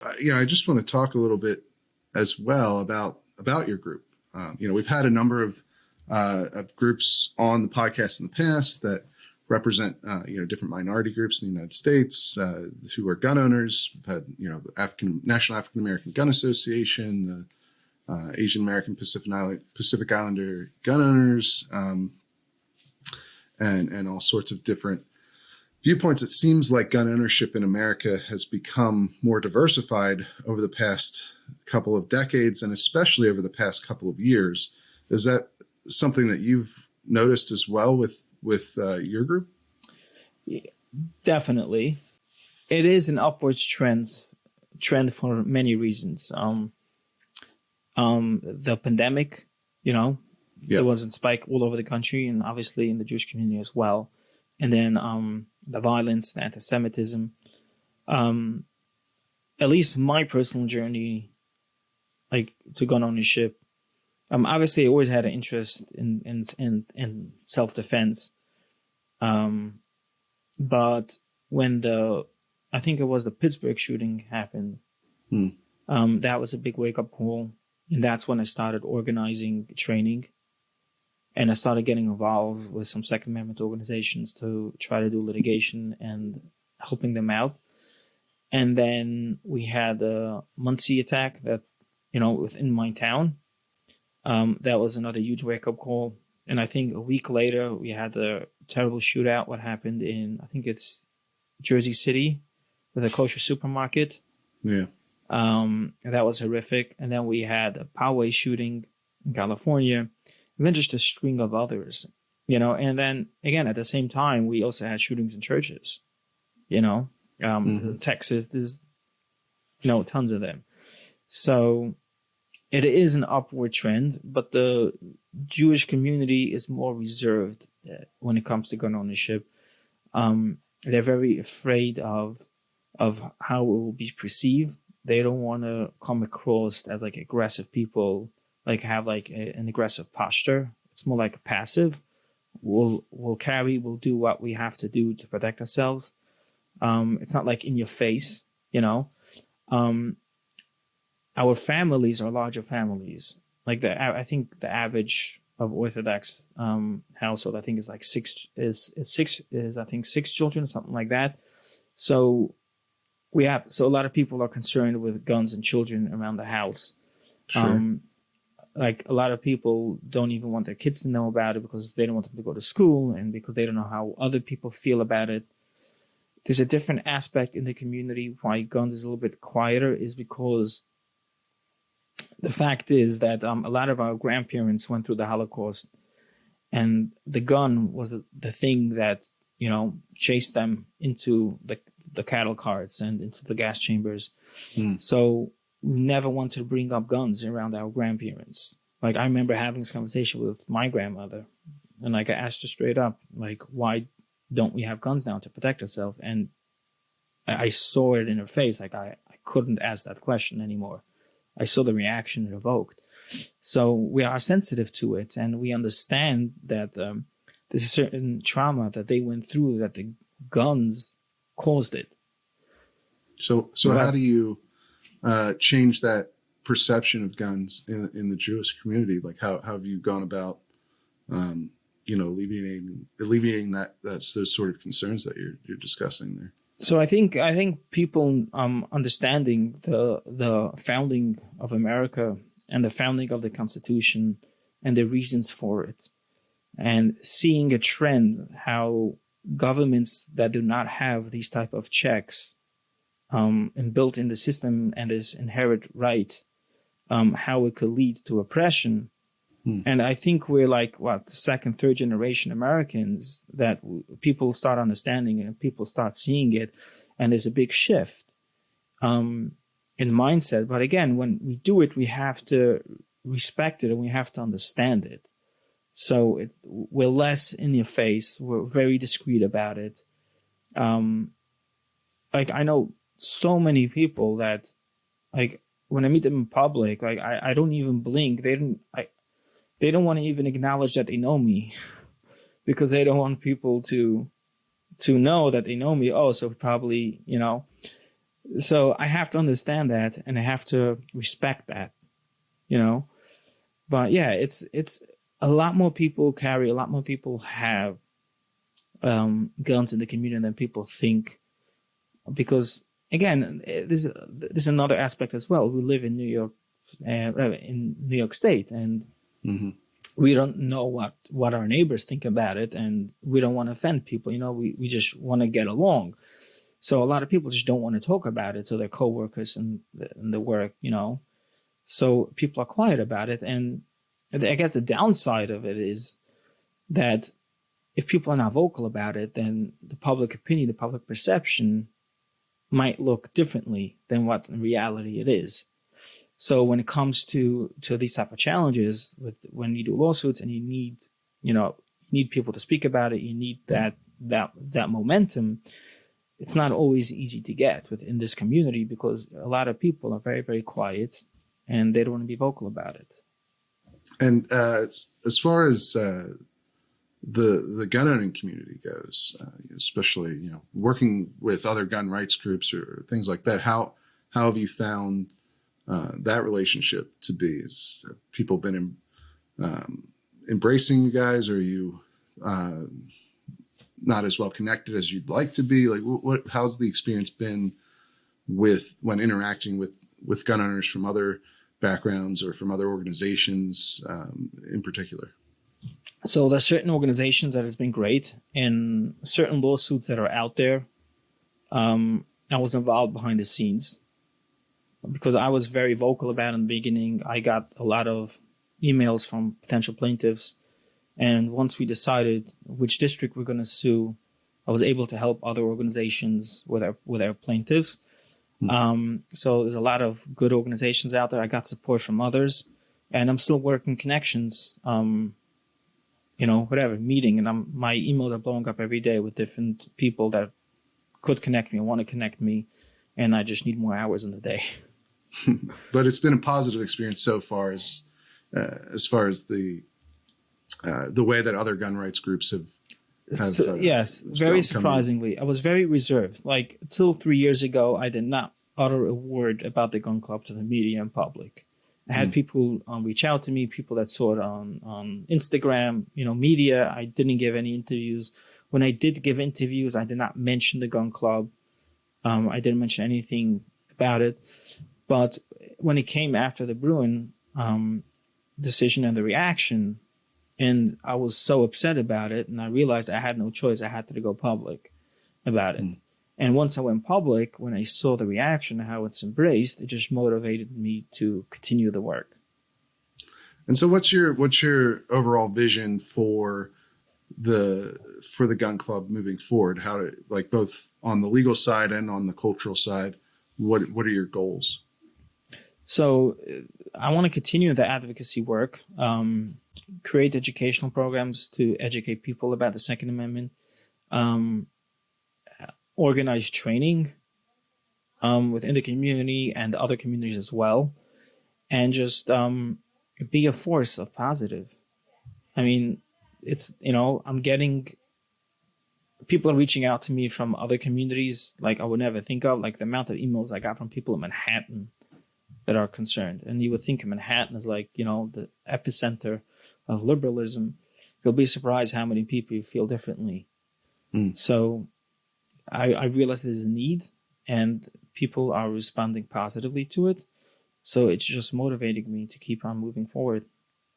I just want to talk a little bit as well about your group. We've had a number of groups on the podcast in the past that represent different minority groups in the United States who are gun owners. We've had the National African American Gun Association, the Asian American Pacific Islander gun owners, and all sorts of different viewpoints. It seems like gun ownership in America has become more diversified over the past couple of decades, and especially over the past couple of years. Is that something that you've noticed as well with your group? Definitely, it is an upwards trend for many reasons. The pandemic, there was a spike all over the country, and obviously in the Jewish community as well. And then the violence, the anti-Semitism. At least my personal journey, to gun ownership. Obviously, I always had an interest in self-defense. But when I think it was the Pittsburgh shooting happened, that was a big wake-up call. And that's when I started organizing training. And I started getting involved with some Second Amendment organizations to try to do litigation and helping them out. And then we had the Muncie attack that, within my town. That was another huge wake-up call. And I think a week later, we had the terrible shootout, what happened in, I think it's Jersey City with a kosher supermarket. Yeah. That was horrific. And then we had a Poway shooting in California. And then just a string of others, and then again, at the same time, we also had shootings in churches, Texas, there's, tons of them. So it is an upward trend, but the Jewish community is more reserved when it comes to gun ownership. They're very afraid of how it will be perceived. They don't want to come across as aggressive people, have an aggressive posture. It's more like a passive. We'll do what we have to do to protect ourselves. It's not in your face, Our families are larger families. I think the average of Orthodox household, I think is six children, something like that. So a lot of people are concerned with guns and children around the house. Sure. A lot of people don't even want their kids to know about it because they don't want them to go to school and because they don't know how other people feel about it. There's a different aspect in the community why guns is a little bit quieter is because the fact is that a lot of our grandparents went through the Holocaust and the gun was the thing that, chased them into the cattle carts and into the gas chambers. So we never wanted to bring up guns around our grandparents. I remember having this conversation with my grandmother, and I asked her straight up, why don't we have guns now to protect ourselves? And I saw it in her face. I couldn't ask that question anymore. I saw the reaction it evoked. So we are sensitive to it, and we understand that there's a certain trauma that they went through that the guns caused it. So how do you change that perception of guns in the Jewish community? How have you gone about, alleviating those sort of concerns that you're discussing there? So I think people understanding the founding of America and the founding of the Constitution and the reasons for it, and seeing a trend how governments that do not have these type of checks and built in the system and this inherent right, how it could lead to oppression. And I think we're second, third generation Americans that people start understanding and people start seeing it. And there's a big shift in mindset. But again, when we do it, we have to respect it and we have to understand it. So we're less in your face. We're very discreet about it. I know so many people that when I meet them in public, I don't even blink. They don't want to even acknowledge that they know me because they don't want people to know that they know me. Oh, so probably, So I have to understand that, and I have to respect that, you know. But yeah, it's a lot more people carry, a lot more people have guns in the community than people think. Because again, there's another aspect as well. We live in New York State, and Hmm. we don't know what our neighbors think about it, and we don't want to offend people. You know, we just want to get along. So a lot of people just don't want to talk about it to their coworkers and the work. You know, so people are quiet about it, and I guess the downside of it is that if people are not vocal about it, then the public opinion, the public perception might look differently than what in reality it is. So when it comes to these type of challenges, when you do lawsuits and you know, you need people to speak about it, you need that momentum. It's not always easy to get within this community because a lot of people are very, very quiet and they don't want to be vocal about it. And as far as the gun owning community goes, especially working with other gun rights groups or things like that, how have you found that relationship to be? Have people been embracing you guys, or are you not as well connected as you'd like to be? Like, how's the experience been when interacting with gun owners from other backgrounds or from other organizations in particular? So there's certain organizations that has been great, and certain lawsuits that are out there. I was involved behind the scenes because I was very vocal about it in the beginning. I got a lot of emails from potential plaintiffs, and once we decided which district we're going to sue, I was able to help other organizations with our plaintiffs. So there's a lot of good organizations out there. I got support from others, and I'm still working connections. Whatever meeting, and my emails are blowing up every day with different people that could connect me and want to connect me, and I just need more hours in the day. But it's been a positive experience so far, as far as the way that other gun rights groups have Yes, very surprisingly, I was very reserved. Like till 3 years ago, I did not utter a word about the gun club to the media and public. I had people reach out to me, people that saw it on Instagram, media. I didn't give any interviews. When I did give interviews, I did not mention the gun club. I didn't mention anything about it. But when it came after the Bruin decision and the reaction, and I was so upset about it, and I realized I had no choice. I had to go public about it. And once I went public, when I saw the reaction and how it's embraced, it just motivated me to continue the work. And so what's your overall vision for the gun club moving forward? How to, like, both on the legal side and on the cultural side, what are your goals? So I want to continue the advocacy work, create educational programs to educate people about the Second Amendment, organize training within the community and other communities as well, and just be a force of positive. I mean, it's, I'm getting people are reaching out to me from other communities like I would never think of, like the amount of emails I got from people in Manhattan that are concerned. And you would think of Manhattan as like, the epicenter of liberalism. You'll be surprised how many people feel differently. So I realize there's a need and people are responding positively to it. So it's just motivating me to keep on moving forward.